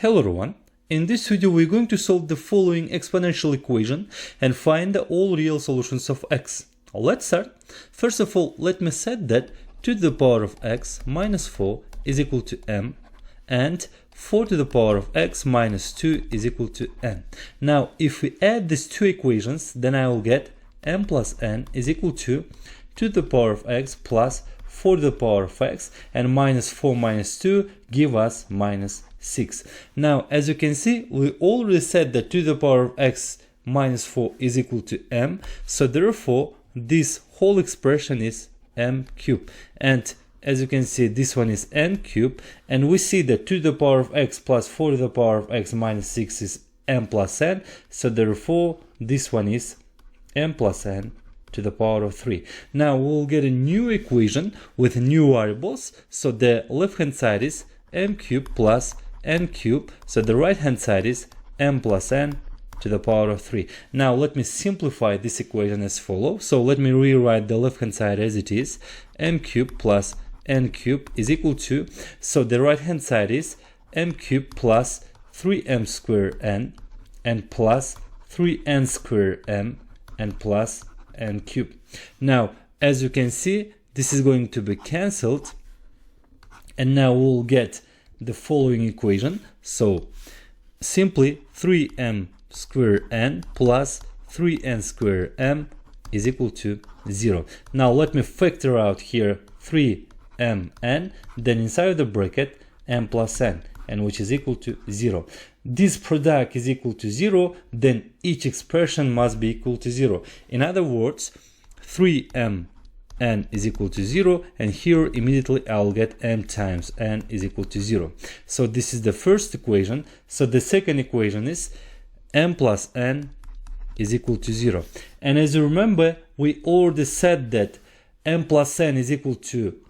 Hello everyone, in this video we're going to solve the following exponential equation and find all real solutions of x. Let's start. First of all, let me set that 2 to the power of x minus 4 is equal to m and 4 to the power of x minus 2 is equal to n. Now if we add these two equations, then I will get m plus n is equal to 2 to the power of x plus 4 to the power of x, and minus 4 minus 2 give us minus 6. Now as you can see, we already said that 2 to the power of x minus 4 is equal to m, so therefore this whole expression is m cubed, and as you can see this one is n cubed, and we see that 2 to the power of x plus 4 to the power of x minus 6 is m plus n, so therefore this one is m plus n to the power of 3. Now we'll get a new equation with new variables, so the left hand side is m cubed plus n cubed, so the right hand side is m plus n to the power of 3. Now let me simplify this equation as follows. So let me rewrite the left hand side as it is. M cubed plus n cubed is equal to, so the right hand side is m cubed plus 3m squared n and plus 3n squared m and plus n cubed. Now as you can see, this is going to be cancelled, and now we'll get the following equation. So simply 3m squared n plus 3n squared m is equal to 0. Now let me factor out here 3m n, then inside of the bracket m plus n, and which is equal to 0. This product is equal to 0, then each expression must be equal to 0. In other words, 3m n is equal to 0, and here immediately I'll get m times n is equal to 0. So this is the first equation. So the second equation is m plus n is equal to 0. And as you remember, we already said that m plus n is equal to 2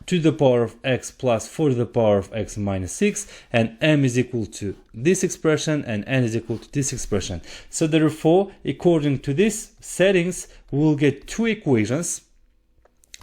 to the power of x plus 4 to the power of x minus 6, and m is equal to this expression and n is equal to this expression. So therefore, according to these settings, we will get two equations.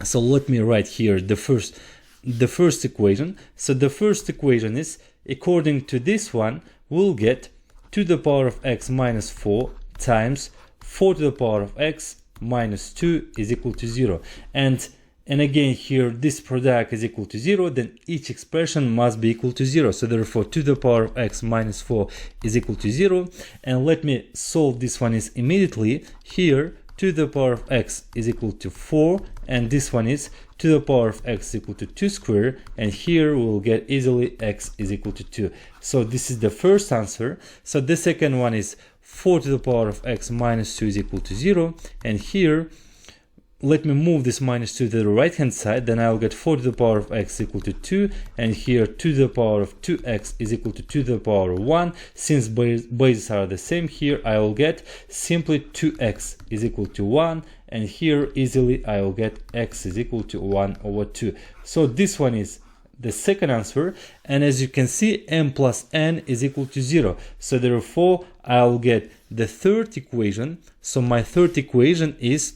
So let me write here the first equation. So the first equation is, according to this one, we'll get 2 to the power of x minus 4 times 4 to the power of x minus 2 is equal to 0. And again here this product is equal to 0, then each expression must be equal to 0. So therefore 2 to the power of x minus 4 is equal to 0. And let me solve this one is immediately. Here 2 to the power of x is equal to 4, and this one is 2 to the power of x equal to 2 squared, and here we'll get easily x is equal to 2. So this is the first answer. So the second one is 4 to the power of x minus 2 is equal to 0, and here let me move this minus 2 to the right hand side, then I'll get 4 to the power of x equal to 2, and here 2 to the power of 2x is equal to 2 to the power of 1. Since bases are the same, here I will get simply 2x is equal to 1, and here easily I will get x is equal to 1 over 2. So this one is the second answer, and as you can see, m plus n is equal to 0. So therefore I'll get the third equation. So my third equation is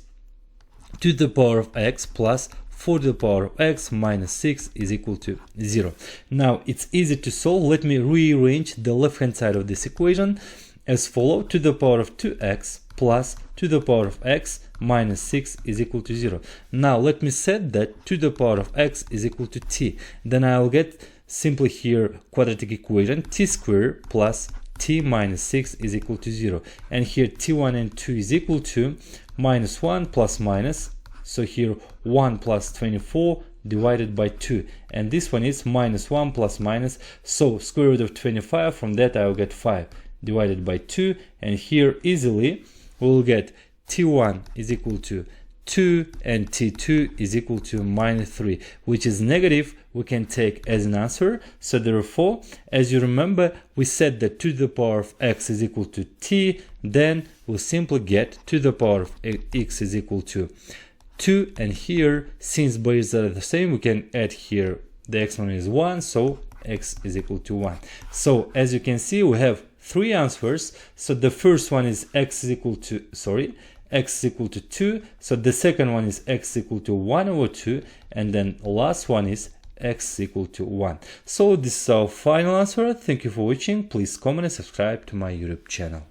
2 to the power of x plus 4 to the power of x minus 6 is equal to 0. Now it's easy to solve. Let me rearrange the left hand side of this equation as follows. 2 to the power of 2x plus 2 to the power of x minus 6 is equal to 0. Now let me set that 2 to the power of x is equal to t. Then I'll get simply here quadratic equation t squared plus t minus 6 is equal to 0. And here t1 and 2 is equal to minus 1 plus minus, so here 1 plus 24 divided by 2, and this one is minus 1 plus minus, so square root of 25, from that I will get 5 divided by 2, and here easily we'll get t1 is equal to 2 and t2 is equal to minus 3, which is negative, we can take as an answer. So therefore, as you remember, we said that 2 to the power of x is equal to t, then we'll simply get 2 to the power of x is equal to 2, and here since bases are the same, we can add here the exponent is 1, so x is equal to 1. So as you can see, we have three answers. So the first one is x is equal to 2, so the second one is x is equal to 1 over 2, and then last one is x equal to 1. So this is our final answer. Thank you for watching. Please comment and subscribe to my YouTube channel.